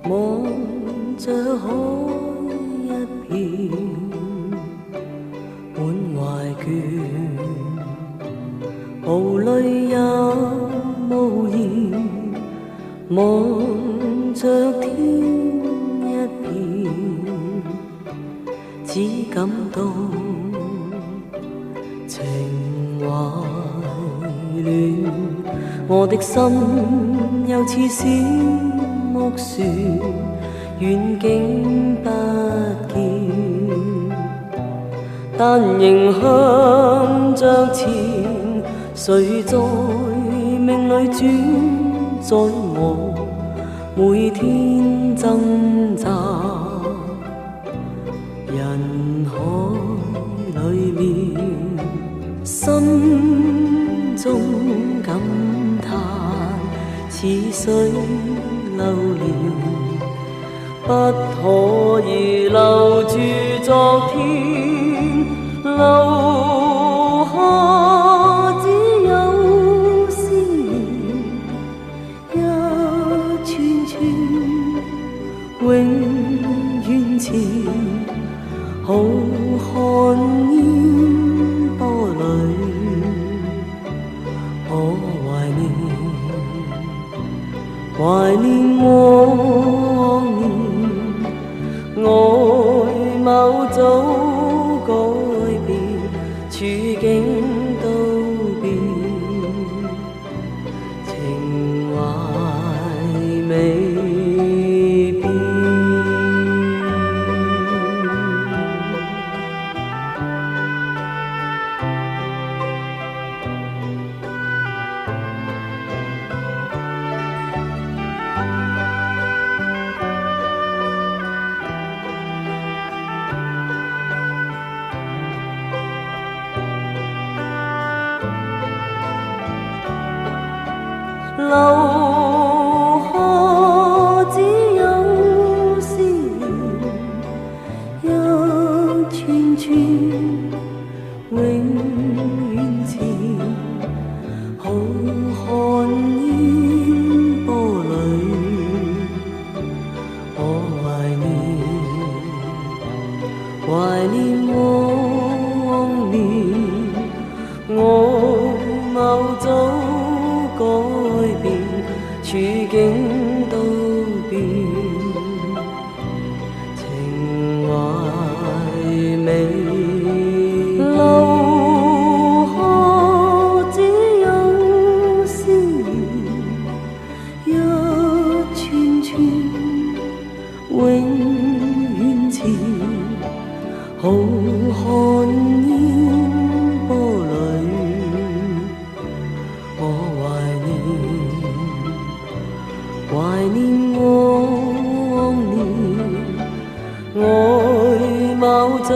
望着海一片滿懷倦，無淚也無言，望着天一片，只感到情懷亂，我的心又似小木船，遠景不見，但仍向着前。誰在命裏轉，在我每天掙扎人海裏面，心中感嘆似水流年，不可以留住昨天，留下只有思念，一串串永遠前，浩瀚煙波裏，我懷念往年，外貌早改變，處境都變，情懷未變。留下只有思念，一串串永遠前，浩瀚煙波裏，我懷念往年，外貌早改變，處境都變，情懷未留下只有思念，一串串永遠前，浩瀚煙波裏，懷念往年，外貌早